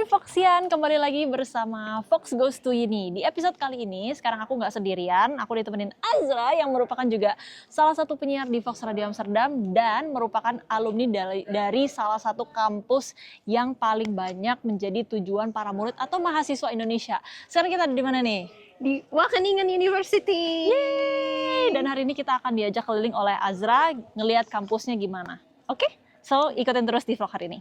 Foxian, kembali lagi bersama Fox Goes to Uni. Di episode kali ini, sekarang aku nggak sendirian, aku ditemenin Azra yang merupakan juga salah satu penyiar di Fox Radio Amsterdam dan merupakan alumni dari salah satu kampus yang paling banyak menjadi tujuan para murid atau mahasiswa Indonesia. Sekarang kita ada di mana nih? Di Wageningen University. Yeay! Dan hari ini kita akan diajak keliling oleh Azra ngelihat kampusnya gimana. Oke? So, ikutin terus di vlog hari ini.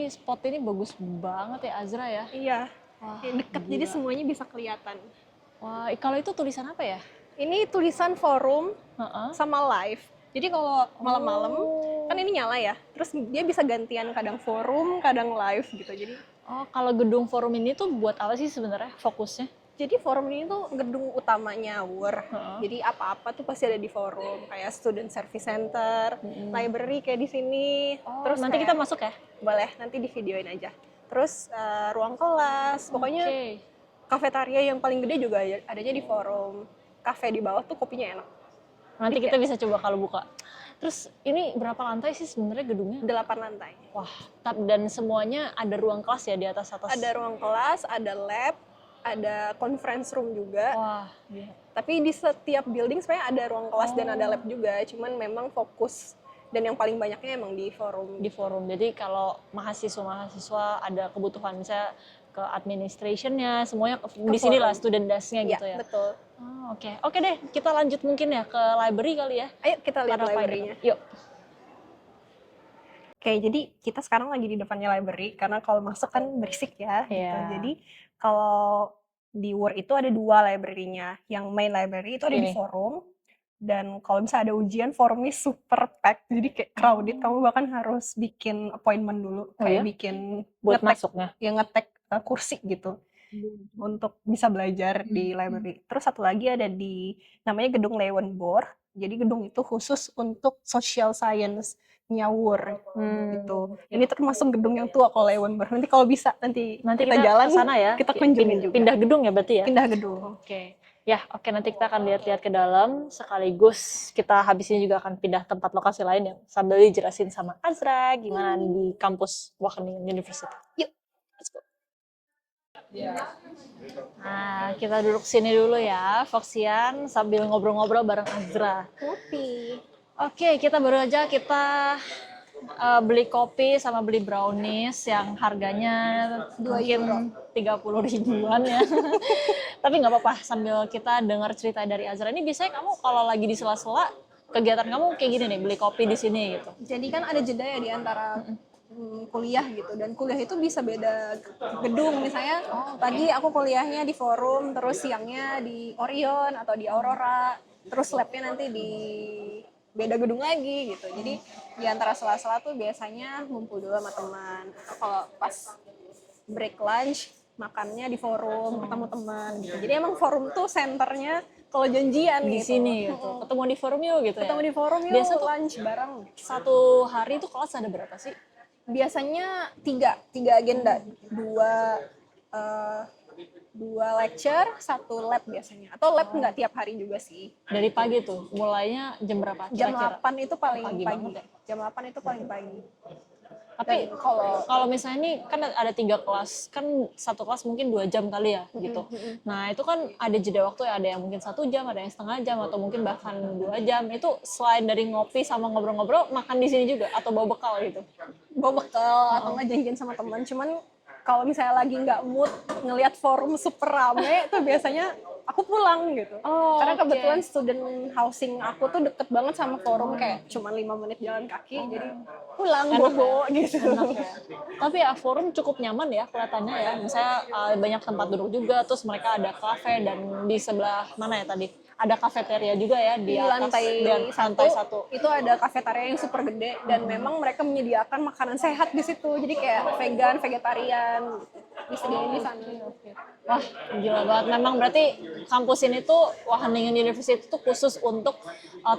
Spot ini bagus banget ya Azra ya. Iya. Wah, deket gila. jadi semuanya bisa kelihatan. Wah, kalau itu tulisan apa ya? Ini tulisan forum sama live. Jadi kalau malam-malam kan ini nyala ya. Terus dia bisa gantian kadang forum, kadang live gitu. Jadi kalau gedung forum ini tuh buat apa sih sebenarnya fokusnya? Jadi forum ini tuh gedung utamanya WUR. Jadi apa-apa tuh pasti ada di forum, kayak student service center, library kayak di sini. Terus nanti kita masuk ya? Boleh, nanti di videoin aja. Terus ruang kelas, pokoknya kafetaria yang paling gede juga adanya di forum. Kafe di bawah tuh kopinya enak. Nanti kita bisa coba kalau buka. Terus ini berapa lantai sih sebenarnya gedungnya? 8 lantai. Wah, dan semuanya ada ruang kelas ya di atas? Ada ruang kelas, ada lab, ada conference room juga. Wah, iya. Tapi di setiap building sebenarnya ada ruang kelas dan ada lab juga. Cuman memang fokus dan yang paling banyaknya emang di forum. Di forum. Jadi kalau mahasiswa ada kebutuhan misalnya ke administrationnya, semuanya di sini lah student desk-nya gitu ya. Betul. Oke deh, kita lanjut mungkin ya ke library kali ya. Ayo kita lihat library-nya. Yuk. Oke, jadi kita sekarang lagi di depannya library karena kalau masuk kan berisik ya. Gitu. Jadi kalau di WUR itu ada 2 library-nya. Yang main library itu ada di forum. Dan kalau misalnya ada ujian, forumnya super packed. Jadi kayak crowded, kamu bahkan harus bikin appointment dulu. Kayak bikin buat masuknya. Yang ngetek kursi gitu. Untuk bisa belajar di library. Terus satu lagi ada di namanya gedung Leeuwenborg. Jadi gedung itu khusus untuk social science WUR gitu. Ini termasuk gedung yang tua kalau Leeuwenborg. Nanti kalau bisa nanti kita jalan sana ya. Kita kunjungin juga. Pindah gedung ya berarti ya? Pindah gedung. Oke, nanti kita akan lihat-lihat ke dalam sekaligus kita habis ini juga akan pindah tempat lokasi lain yang sambil dijelasin sama Azra gimana di kampus Wageningen University. Yuk, let's go. Nah, kita duduk sini dulu ya, Foxian, sambil ngobrol-ngobrol bareng Azra. Kopi. Oke, kita beli kopi sama beli brownies yang harganya mungkin 30 ribuan ya. Tapi nggak apa-apa, sambil kita dengar cerita dari Azra. Ini biasanya kamu kalau lagi di sela-sela, kegiatan kamu kayak gini nih, beli kopi di sini gitu. Jadi kan ada jeda ya di antara kuliah gitu, dan kuliah itu bisa beda gedung. Misalnya pagi aku kuliahnya di forum, terus siangnya di Orion atau di Aurora, terus labnya nanti di beda gedung lagi gitu. Jadi di antara sela-sela tuh biasanya ngumpul dulu sama teman. Kalau pas break lunch makannya di forum, ketemu teman gitu. Jadi emang forum tuh senternya kalau janjian di gitu. Sini gitu. Ketemu di forum yuk gitu. Ketemu di forum yuk. Biasa lunch bareng. Satu hari itu kelas ada berapa sih? Biasanya 3 agenda. 2 lecture, 1 lab biasanya. Atau lab nggak tiap hari juga sih. Dari pagi tuh, mulainya jam berapa? Jam 8 itu paling pagi. Jam 8 itu paling pagi. Tapi kalau misalnya ini kan ada 3 kelas, kan satu kelas mungkin 2 jam kali ya gitu. Nah itu kan ada jeda waktu ya, ada yang mungkin 1 jam, ada yang setengah jam, atau mungkin bahkan 2 jam. Itu selain dari ngopi sama ngobrol-ngobrol, makan di sini juga atau bawa bekal gitu? Bawa bekal atau nggak janjian sama teman. Cuman kalau misalnya lagi nggak mood ngelihat forum super rame, tuh biasanya aku pulang gitu. Karena kebetulan student housing aku tuh deket banget sama forum, kayak cuma 5 menit jalan kaki, jadi pulang bobo gitu. Ya. Tapi ya forum cukup nyaman ya kelihatannya ya. Misalnya banyak tempat duduk juga, terus mereka ada kafe dan di sebelah mana ya tadi? ada kafeteria juga ya di Di atas lantai lantai satu 1. itu ada kafeteria yang super gede dan memang mereka menyediakan makanan sehat di situ. Jadi kayak vegan, vegetarian disediain di sana. Wah, gila banget. Memang berarti kampus ini tuh Wageningen University itu khusus untuk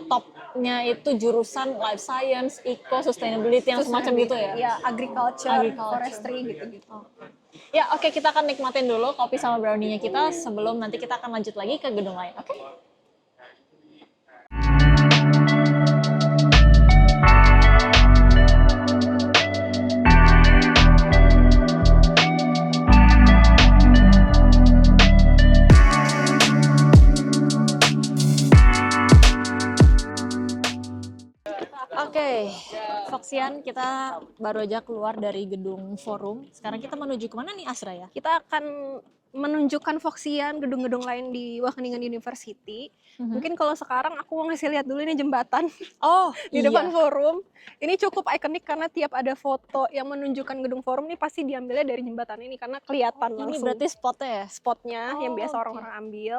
topnya itu jurusan life science, eco, sustainability yang semacam gitu ya? Ya, agriculture, forestry gitu-gitu. Ya, oke, kita akan nikmatin dulu kopi sama brownie-nya kita sebelum nanti kita akan lanjut lagi ke gedung lain. Oke? Oke, Foxian, kita baru aja keluar dari gedung forum. Sekarang kita menuju kemana nih, Asra ya? Kita akan menunjukkan Foxian gedung-gedung lain di Wageningen University. Mungkin kalau sekarang aku mau ngasih lihat dulu ini jembatan Oh, di depan forum. Ini cukup ikonik karena tiap ada foto yang menunjukkan gedung forum ini pasti diambilnya dari jembatan ini karena kelihatan Ini langsung berarti spotnya ya? spotnya yang biasa orang-orang ambil.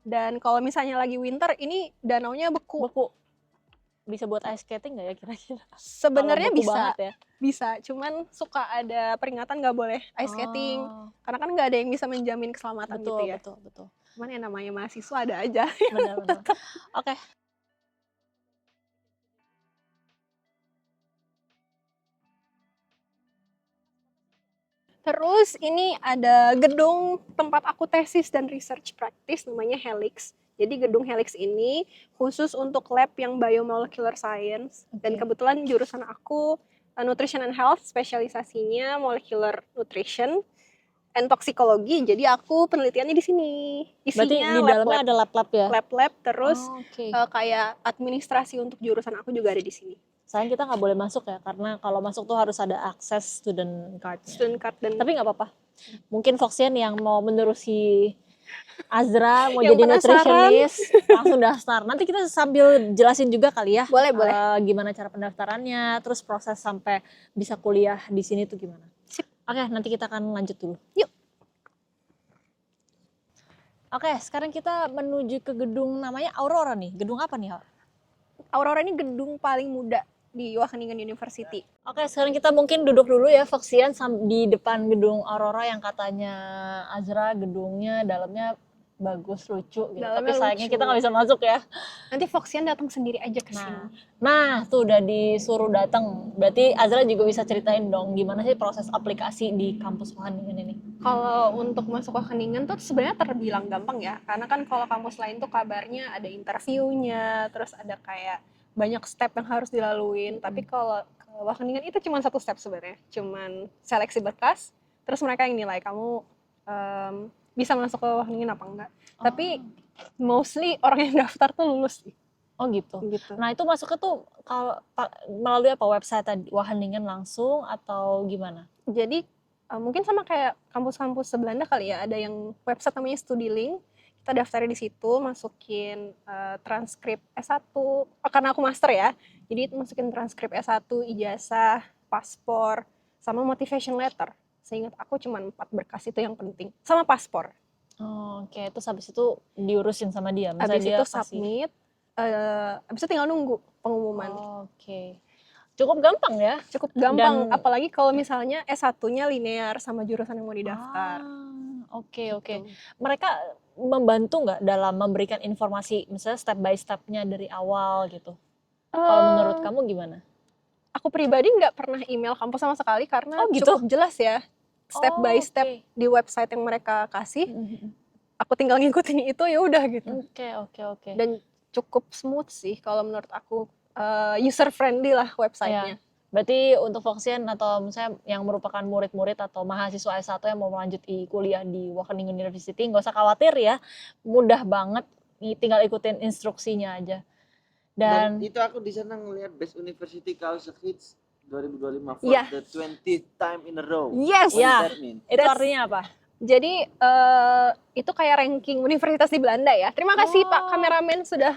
Dan kalau misalnya lagi winter ini danaunya beku. Beku. Bisa buat ice skating nggak ya kira-kira? Sebenarnya Kalau beku bisa, banget ya? bisa. Cuman suka ada peringatan nggak boleh ice skating. Karena kan nggak ada yang bisa menjamin keselamatan Betul, gitu ya. betul. Cuman yang namanya mahasiswa ada aja. Benar. Oke. Terus ini ada gedung tempat aku tesis dan research practice namanya Helix. Jadi gedung Helix ini khusus untuk lab yang biomolecular science. Dan kebetulan jurusan aku nutrition and health, spesialisasinya molecular nutrition and toxicology. Jadi aku penelitiannya di sini. Berarti di dalamnya ada lab-lab ya? Lab-lab terus kayak administrasi untuk jurusan aku juga ada di sini. Sayang kita nggak boleh masuk ya, karena kalau masuk tuh harus ada akses student card. Student card dan tapi nggak apa-apa. Mungkin Foxian yang mau menerusi Azra mau yang jadi penasaran, nutritionist langsung daftar. Nanti kita sambil jelasin juga kali ya. Boleh. Gimana cara pendaftarannya, terus proses sampai bisa kuliah di sini tuh gimana. Sip. Oke, nanti kita akan lanjut dulu. Yuk. Oke, sekarang kita menuju ke gedung namanya Aurora nih. Gedung apa nih, Aurora ini gedung paling muda di Wageningen University. Oke, sekarang kita mungkin duduk dulu ya Foxian di depan gedung Aurora yang katanya Azra gedungnya dalamnya bagus, lucu gitu. Dalamnya tapi sayangnya lucu. kita nggak bisa masuk ya. Nanti Foxian datang sendiri aja ke sini. Nah, tuh udah disuruh datang. Berarti Azra juga bisa ceritain dong gimana sih proses aplikasi di kampus Wageningen ini. Kalau untuk masuk Wageningen tuh sebenarnya terbilang gampang ya. Karena kan kalau kampus lain tuh kabarnya ada interviewnya, terus ada kayak banyak step yang harus dilaluin. Tapi kalau ke Wageningen itu cuma satu step sebenarnya. Cuman seleksi berkas, terus mereka yang nilai kamu bisa masuk ke Wageningen apa enggak. Tapi mostly orang yang daftar tuh lulus sih. Oh gitu. Nah itu masuknya tuh kalau melalui apa, website Wageningen langsung atau gimana? Jadi mungkin sama kayak kampus-kampus sebelanda kali ya, ada yang website namanya StudiLink. Kita daftarnya di situ, masukin transkrip S1, karena aku master ya, jadi masukin transkrip S1, ijazah, paspor, sama motivation letter. Seingat aku cuma 4 berkas itu yang penting, sama paspor. Oke, terus habis itu diurusin sama dia? Habis itu submit, habis itu tinggal nunggu pengumuman. Oke. Cukup gampang ya? Cukup gampang, apalagi kalau misalnya S1-nya linear sama jurusan yang mau didaftar. Oke. Mereka membantu nggak dalam memberikan informasi, misalnya step by step-nya dari awal gitu? Kalau menurut kamu gimana? Aku pribadi nggak pernah email kampus sama sekali karena cukup jelas ya, step by step di website yang mereka kasih. Aku tinggal ngikutin itu ya udah gitu. Oke. Dan cukup smooth sih kalau menurut aku, user friendly lah websitenya. Berarti untuk Foxian atau misalnya yang merupakan murid-murid atau mahasiswa S1 yang mau melanjut kuliah di Wageningen University, nggak usah khawatir ya, mudah banget, tinggal ikutin instruksinya aja. Dan itu aku di sana ngelihat Best University Culture Hits 2025 for the 20th time in a row. Yes. What does that mean? Itu artinya apa? Jadi itu kayak ranking universitas di Belanda ya. Terima kasih Pak kameramen sudah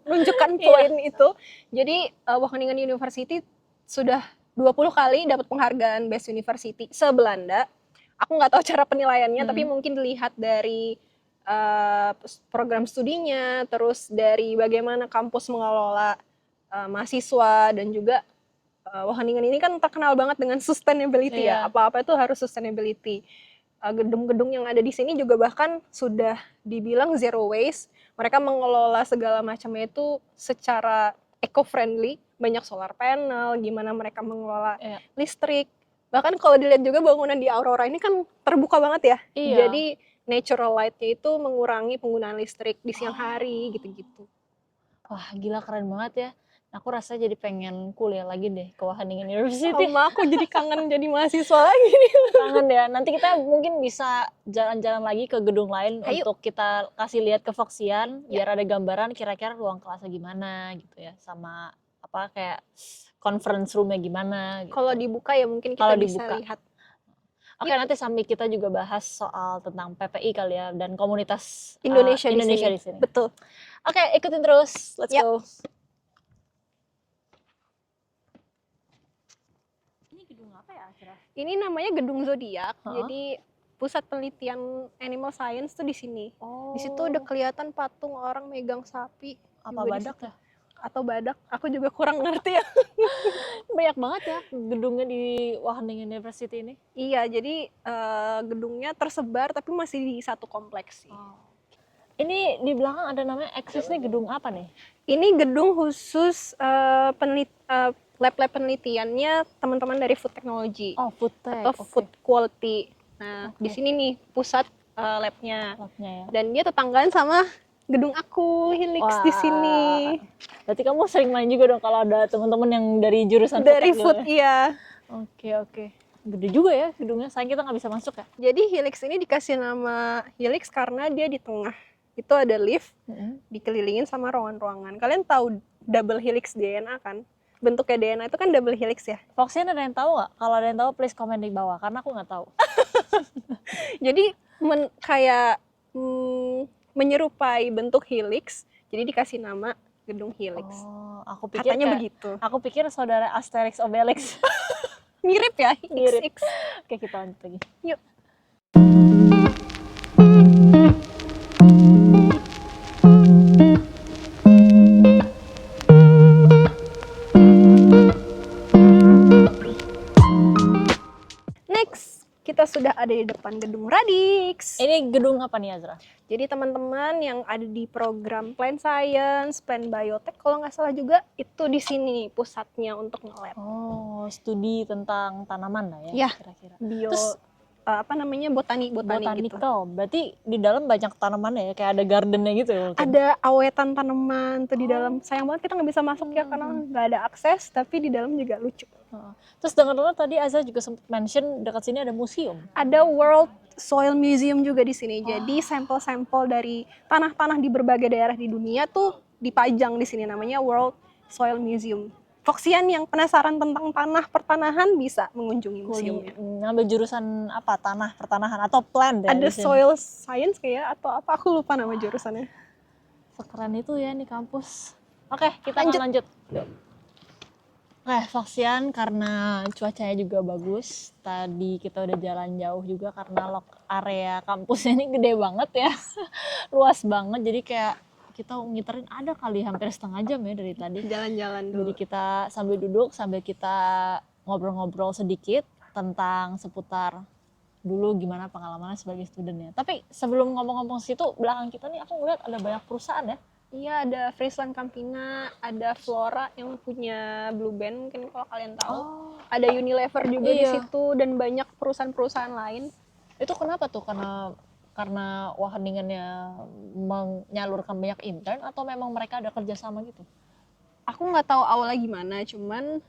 menunjukkan poin itu. Jadi Wageningen University sudah 20 kali dapat penghargaan Best University se-Belanda. Aku nggak tahu cara penilaiannya, tapi mungkin dilihat dari program studinya, terus dari bagaimana kampus mengelola mahasiswa, dan juga Wageningen ini kan terkenal banget dengan sustainability ya. Iya. Apa-apa itu harus sustainability. Gedung-gedung yang ada di sini juga bahkan sudah dibilang zero waste. Mereka mengelola segala macamnya itu secara eco-friendly, banyak solar panel, gimana mereka mengelola Iya. listrik. Bahkan kalau dilihat juga bangunan di Aurora ini kan terbuka banget ya. Iya. Jadi natural light-nya itu mengurangi penggunaan listrik di siang hari gitu-gitu. Wah, gila keren banget ya. Aku rasanya jadi pengen kuliah lagi deh ke Wageningen University. Sama aku jadi kangen jadi mahasiswa lagi nih. Kangen ya. Nanti kita mungkin bisa jalan-jalan lagi ke gedung lain Ayo. untuk kita kasih lihat ke Foxian biar ada gambaran kira-kira ruang kelasnya gimana gitu ya, sama apa kayak conference roomnya gimana gitu. Kalau dibuka ya mungkin kita Kalau bisa dibuka. lihat. Oke, nanti sambil kita juga bahas soal tentang PPI kali ya dan komunitas Indonesia di sini. Betul. Oke, ikutin terus. Let's Yap. go. Ini gedung apa ya akhirnya? Ini namanya Gedung Zodiak. Heeh. Jadi pusat penelitian animal science tuh di sini. Oh. Di situ udah kelihatan patung orang megang sapi. Apa juga di badak situ. ya? Atau badak, aku juga kurang ngerti ya. Banyak banget ya gedungnya di Wageningen University ini. Iya, jadi gedungnya tersebar tapi masih di satu kompleks sih. Ini di belakang ada namanya Axis nih, gedung apa nih? Ini gedung khusus lab-lab penelitiannya teman-teman dari food technology Oh, food tech. atau Oke. food quality. Nah, Oke. di sini nih pusat labnya. Labnya ya. Dan dia tetanggaan sama gedung aku, Helix di Wah. sini. Berarti kamu sering main juga dong kalau ada teman-teman yang dari jurusan Dari tech food, gitu ya? iya. Oke. Gede juga ya gedungnya, sayang kita nggak bisa masuk ya. Jadi Helix ini dikasih nama Helix karena dia di tengah. Itu ada lift, dikelilingin sama ruangan-ruangan. Kalian tahu double helix DNA kan? Bentuknya DNA itu kan double helix ya. Foxian ada yang tahu nggak? Kalau ada yang tahu please komen di bawah karena aku nggak tahu. Jadi kayak menyerupai bentuk helix, jadi dikasih nama gedung Helix. Oh, aku pikir Katanya kayak- begitu. Aku pikir saudara Asterix Obelix. Mirip ya, Mirip. XX. Oke, kita lanjut lagi. Yuk. Next, kita sudah ada di depan gedung Radix. Ini gedung apa nih Azra? Jadi teman-teman yang ada di program Plant Science, Plant Biotech, kalau nggak salah juga itu di sini pusatnya untuk nge-lab. Oh, studi tentang tanaman lah ya, Ya. kira-kira. Bio, Terus botani gitu. Botanical, berarti di dalam banyak tanaman ya, kayak ada gardennya gitu ya mungkin? Ada awetan tanaman tuh di dalam. Sayang banget kita nggak bisa masuk ya karena nggak ada akses, tapi di dalam juga lucu. Heeh. Terus dengar-dengar tadi Azra juga sempat mention dekat sini ada museum. Ada World Soil Museum juga di sini. Jadi sampel-sampel dari tanah-tanah di berbagai daerah di dunia tuh dipajang di sini, namanya World Soil Museum. Foxian yang penasaran tentang tanah pertanahan bisa mengunjungi museumnya. Ngambil jurusan apa? Tanah, pertanahan atau plant ya? Ada di sini? soil science kayak atau apa, aku lupa nama jurusannya. Sekeren itu ya nih kampus. Oke, kita akan lanjut. Oke, Foxian karena cuacanya juga bagus. Tadi kita udah jalan jauh juga karena area kampusnya ini gede banget ya. Luas banget, jadi kayak kita ngiterin ada kali hampir setengah jam ya dari tadi. Jalan-jalan dulu. Jadi kita sambil duduk, sambil kita ngobrol-ngobrol sedikit tentang seputar dulu gimana pengalamannya sebagai studentnya. Tapi sebelum ngomong-ngomong situ, belakang kita nih aku ngeliat ada banyak perusahaan ya. Iya, ada Friesland Campina, ada Flora yang punya Blue Band mungkin kalau kalian tahu. Ada Unilever juga di Iya. situ dan banyak perusahaan-perusahaan lain. Itu kenapa tuh? Karena Wageningennya menyalurkan banyak intern atau memang mereka ada kerjasama gitu? Aku nggak tahu awalnya gimana, cuman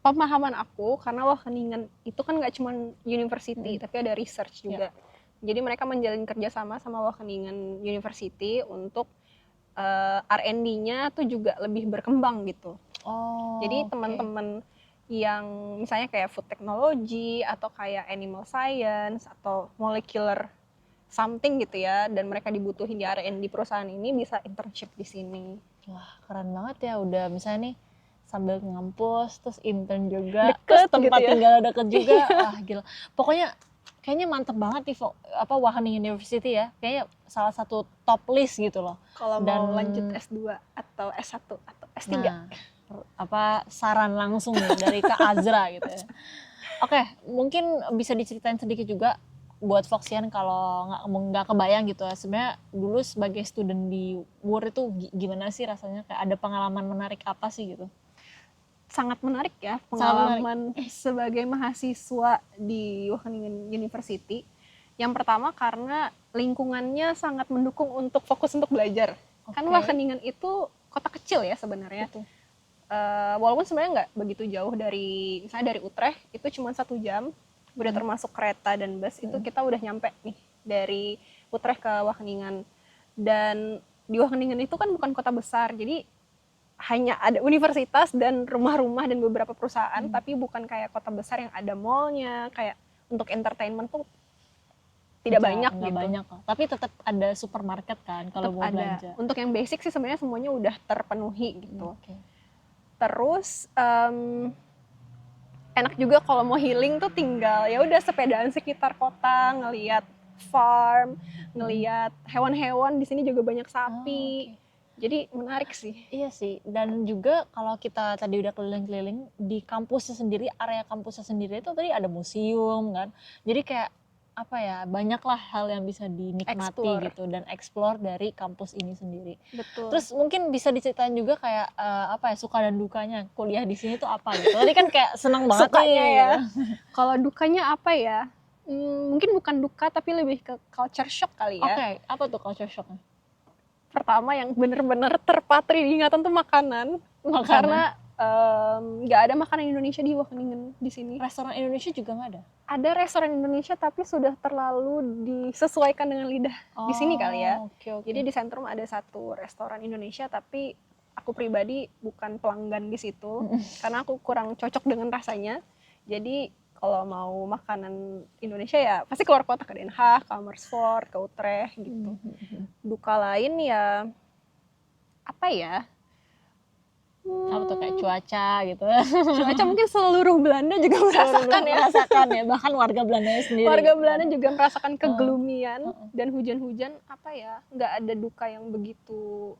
pemahaman aku karena Wageningen itu kan nggak cuma university, tapi ada research juga. Jadi mereka menjalin kerjasama sama Wageningen University untuk R&D-nya tuh juga lebih berkembang gitu. Oh. Jadi teman-teman yang misalnya kayak food technology atau kayak animal science atau molecular something gitu ya, dan mereka dibutuhin di R&D perusahaan ini bisa internship di sini. Wah, keren banget ya. Udah misalnya nih sambil ngampus terus intern juga, Deket terus tempat gitu ya. tinggal deket juga. Wah, gila. Pokoknya kayaknya mantep banget nih Wageningen University ya. Kayaknya salah satu top list gitu loh. Kalau Dan- mau lanjut S2 atau S1 atau S3. Nah, saran langsung nih dari Kak Azra gitu ya. Oke, mungkin bisa diceritain sedikit juga buat Foxian kalau nggak kebayang gitu ya. Sebenarnya dulu sebagai student di WUR itu gimana sih rasanya? Kayak ada pengalaman menarik apa sih gitu? Sangat menarik ya Sangat pengalaman sebagai mahasiswa di Wageningen University. Yang pertama karena lingkungannya sangat mendukung untuk fokus untuk belajar. Kan Oke. Wageningen itu kota kecil ya sebenarnya. Betul. Walaupun sebenarnya nggak begitu jauh misalnya dari Utrecht itu cuma 1 jam, udah termasuk kereta dan bus itu kita udah nyampe nih dari Utrecht ke Wageningen. Dan di Wageningen itu kan bukan kota besar, jadi hanya ada universitas dan rumah-rumah dan beberapa perusahaan, tapi bukan kayak kota besar yang ada mallnya, kayak untuk entertainment tuh tidak banyak Nggak gitu. banyak kok. Tapi tetap ada supermarket kan kalau Tetap mau ada. belanja. Untuk yang basic sih sebenarnya semuanya udah terpenuhi gitu. Oke. Terus enak juga kalau mau healing tuh tinggal ya udah sepedaan sekitar kota, ngelihat farm, ngelihat hewan-hewan. Di sini juga banyak sapi. Oh, oke. Jadi menarik sih. Iya sih, dan juga kalau kita tadi udah keliling-keliling di kampusnya sendiri, area kampusnya sendiri itu tadi ada museum kan. Jadi kayak apa ya, banyaklah hal yang bisa dinikmati Explore. gitu dan explore dari kampus ini sendiri. Betul. Terus mungkin bisa diceritain juga kayak suka dan dukanya kuliah di sini tuh apa gitu. Tadi kan kayak senang banget Sukanya nih, ya. gitu. Kalau dukanya apa ya? Mungkin bukan duka tapi lebih ke culture shock kali ya. Oke, apa tuh culture shocknya? Pertama yang bener-bener terpatri di ingatan tuh makanan. Karena nggak ada makanan Indonesia di Wageningen di sini. Restoran Indonesia juga nggak ada? Ada restoran Indonesia tapi sudah terlalu disesuaikan dengan lidah di sini kali ya. Oke. Jadi di Sentrum ada 1 restoran Indonesia tapi aku pribadi bukan pelanggan di situ karena aku kurang cocok dengan rasanya. Jadi kalau mau makanan Indonesia ya pasti keluar kota ke Den Haag, ke Amersfoort, ke Utrecht gitu. Duka lain ya apa ya? Apa tuh kayak cuaca gitu. Cuaca mungkin seluruh Belanda juga merasakan ya. Merasakan ya, bahkan warga Belandanya sendiri. Warga Belanda juga merasakan kegloomian dan hujan-hujan apa ya, nggak ada duka yang begitu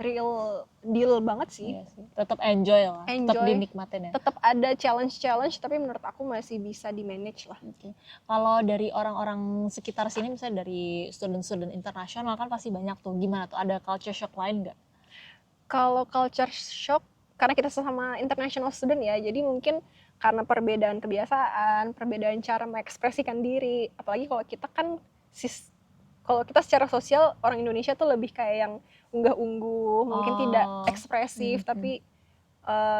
real deal banget sih. Iya sih. Tetap enjoy lah, tetap Enjoy. dinikmatin ya. Tetap ada challenge tapi menurut aku masih bisa di manage lah. Oke. Kalau dari orang-orang sekitar sini, misalnya dari student-student internasional kan pasti banyak tuh. Gimana tuh? Ada culture shock lain nggak? Kalau culture shock karena kita sesama international student ya, jadi mungkin karena perbedaan kebiasaan, perbedaan cara mengekspresikan diri, apalagi kalau kita kan kalau kita secara sosial orang Indonesia tuh lebih kayak yang unggah-ungguh, mungkin tidak ekspresif, tapi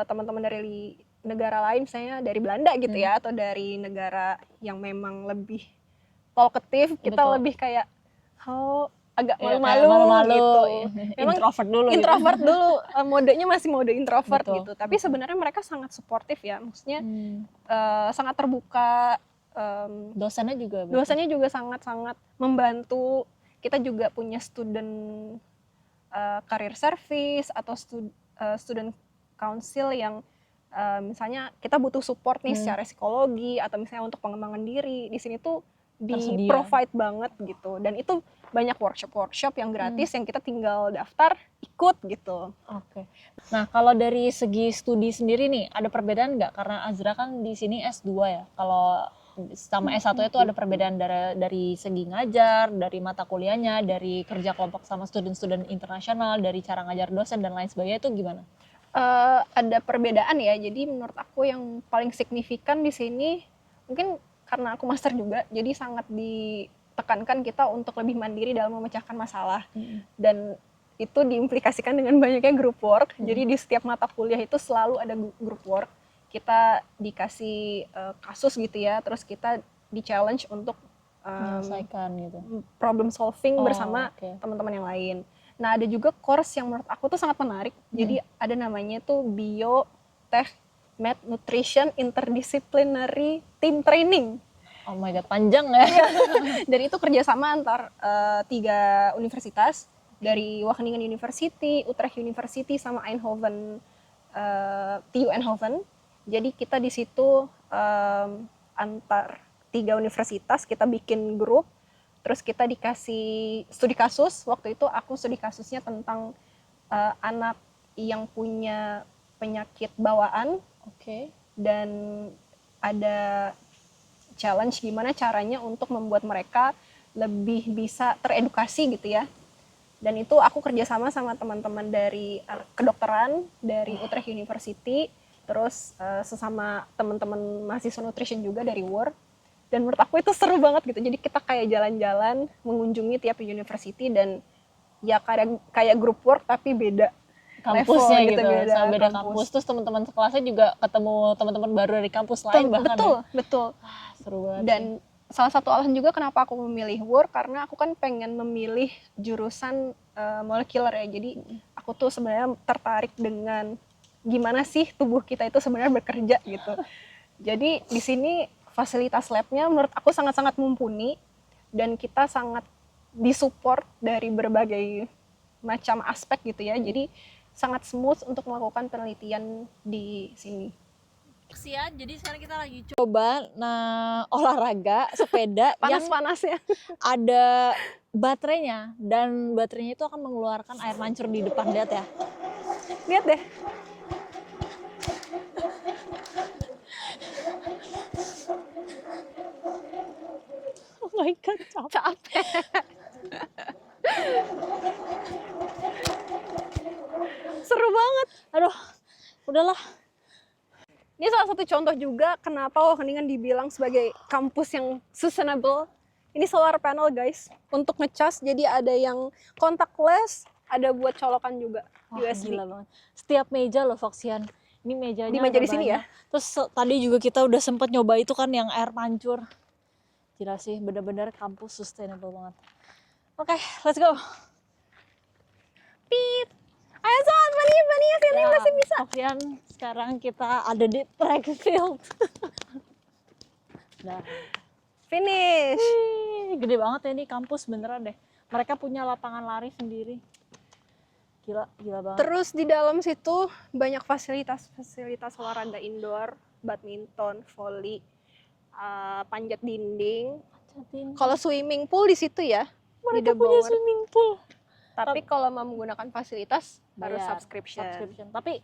teman-teman dari negara lain, misalnya dari Belanda gitu ya, atau dari negara yang memang lebih talkative, kita Betul. lebih kayak agak Iya, kayak malu-malu gitu. Memang introvert dulu. introvert dulu, modenya masih mode introvert Betul, gitu. Tapi sebenarnya mereka sangat suportif ya, maksudnya Gitu. sangat terbuka. Dosennya juga. Dosennya juga sangat-sangat membantu. Kita juga punya student career service atau student council yang misalnya kita butuh support nih secara psikologi atau misalnya untuk pengembangan diri. Di sini tuh Tersedia. di provide banget gitu. Dan itu banyak workshop yang gratis yang kita tinggal daftar ikut gitu. Oke. Nah, kalau dari segi studi sendiri nih, ada perbedaan nggak? Karena Azra kan di sini S2 ya. Kalau sama S1 itu ada perbedaan dari segi ngajar, dari mata kuliahnya, dari kerja kelompok sama student-student internasional, dari cara ngajar dosen dan lain sebagainya, itu gimana? Ada perbedaan ya. Jadi menurut aku yang paling signifikan di sini mungkin karena aku master juga, jadi sangat ditekankan kita untuk lebih mandiri dalam memecahkan masalah. Dan itu diimplikasikan dengan banyaknya group work. Jadi di setiap mata kuliah itu selalu ada group work. Kita dikasih kasus gitu ya, terus kita di-challenge untuk Menyelesaikan gitu. problem solving bersama oke. teman-teman yang lain. Nah, ada juga course yang menurut aku tuh sangat menarik. Jadi ada namanya tuh Bio, Tech, Math, Nutrition, Interdisciplinary Team Training. Oh my god, panjang ya. Dan itu kerjasama antar 3 universitas, dari Wageningen University, Utrecht University, sama Eindhoven, TU Eindhoven. Jadi kita di situ antar 3 universitas, kita bikin grup, terus kita dikasih studi kasus. Waktu itu aku studi kasusnya tentang anak yang punya penyakit bawaan, Oke. dan ada challenge gimana caranya untuk membuat mereka lebih bisa teredukasi gitu ya. Dan itu aku kerjasama sama teman-teman dari kedokteran, dari Utrecht University, terus sesama teman-teman mahasiswa nutrition juga dari WUR. Dan menurut aku itu seru banget gitu. Jadi kita kayak jalan-jalan mengunjungi tiap university, dan ya kayak group work tapi beda Kampusnya level gitu, sama beda kampus. kampus. Terus teman-teman sekelasnya juga ketemu teman-teman baru dari kampus lain bahkan Betul, ya. betul. Wah, seru banget. Dan salah satu alasan juga kenapa aku memilih WUR, karena aku kan pengen memilih jurusan molekuler ya. Jadi aku tuh sebenarnya tertarik dengan gimana sih tubuh kita itu sebenarnya bekerja gitu. Jadi di sini fasilitas labnya menurut aku sangat-sangat mumpuni, dan kita sangat disupport dari berbagai macam aspek gitu ya. Jadi sangat smooth untuk melakukan penelitian di sini. Ya, jadi sekarang kita lagi coba olahraga sepeda yang Panas-panasnya. ada baterainya, dan baterainya itu akan mengeluarkan air mancur di depan, lihat ya. Lihat deh. Oh my god, capek. Seru banget. Aduh, udahlah. Ini salah satu contoh juga kenapa Wageningen dibilang sebagai kampus yang sustainable. Ini solar panel guys, untuk ngecas. Jadi ada yang contactless, ada buat colokan juga. Wah, USB. gila banget. Setiap meja loh, Foxian. Ini mejanya Di meja ada di sini banyak. ya? Terus tadi juga kita udah sempet nyoba itu kan yang air mancur. Gila sih, bener-bener kampus sustainable banget. Oke, let's go. Pip. Ayo Son, Fania sini masih bisa. Foxian, sekarang kita ada di track field. Nah, Finish. wih, gede banget ya ini kampus beneran deh. Mereka punya lapangan lari sendiri. Gila banget. Terus di dalam situ banyak fasilitas olahraga indoor, badminton, volley, panjat dinding. Kalau swimming pool di situ ya, di mereka The punya Bower. swimming pool. Tapi kalau mau menggunakan fasilitas baru Bayar, subscription. Tapi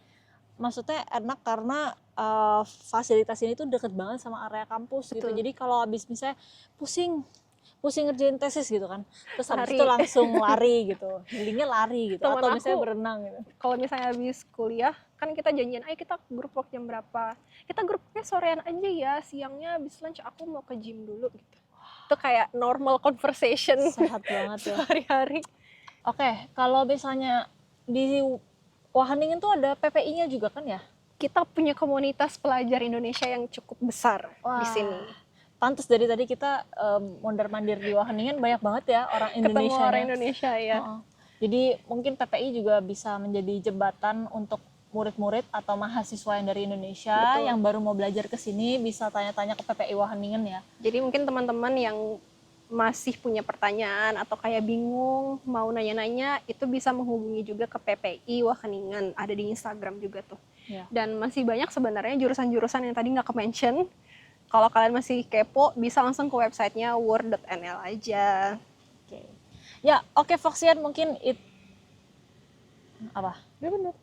maksudnya enak karena fasilitas ini tuh deket banget sama area kampus gitu. Betul. Jadi kalau habis misalnya pusing ngerjain tesis gitu kan, terus habis Lari. itu langsung lari gitu, healingnya lari gitu, Temen atau aku- misalnya berenang gitu. Kalau misalnya habis kuliah, kan kita janjian, ayo kita grup work jam berapa? Kita grupnya sorean aja ya, siangnya habis lunch aku mau ke gym dulu gitu. Itu kayak normal conversation Sehat banget ya. sehari-hari. Oke, kalau misalnya di Wageningen tuh ada PPI-nya juga kan ya? Kita punya komunitas pelajar Indonesia yang cukup besar di Wah, sini. Pantes dari tadi kita mondar-mandir di Wageningen banyak banget ya orang Ketemu Indonesia. orang Indonesia ya. Jadi mungkin PPI juga bisa menjadi jembatan untuk murid-murid atau mahasiswa yang dari Indonesia Betul. yang baru mau belajar ke sini bisa tanya-tanya ke PPI Wageningen ya. Jadi mungkin teman-teman yang masih punya pertanyaan atau kayak bingung mau nanya-nanya, itu bisa menghubungi juga ke PPI Wageningen, ada di Instagram juga tuh. Ya. Dan masih banyak sebenarnya jurusan-jurusan yang tadi nggak ke-mention. Kalau kalian masih kepo, bisa langsung ke websitenya wur.nl aja. Oke. Ya, oke Foxian mungkin apa? Ya benar.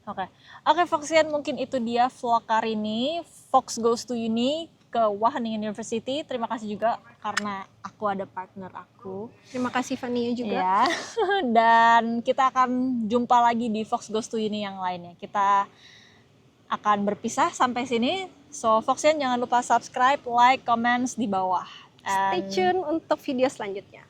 Oke Foxian mungkin itu dia vlog kali ini. Fox Goes to Uni ke Wageningen University. Terima kasih juga karena aku ada partner aku. Terima kasih Fania juga. Ya. Dan kita akan jumpa lagi di Fox Goes to Uni yang lainnya. Kita akan berpisah sampai sini. So Foxian jangan lupa subscribe, like, comments di bawah. Stay tune untuk video selanjutnya.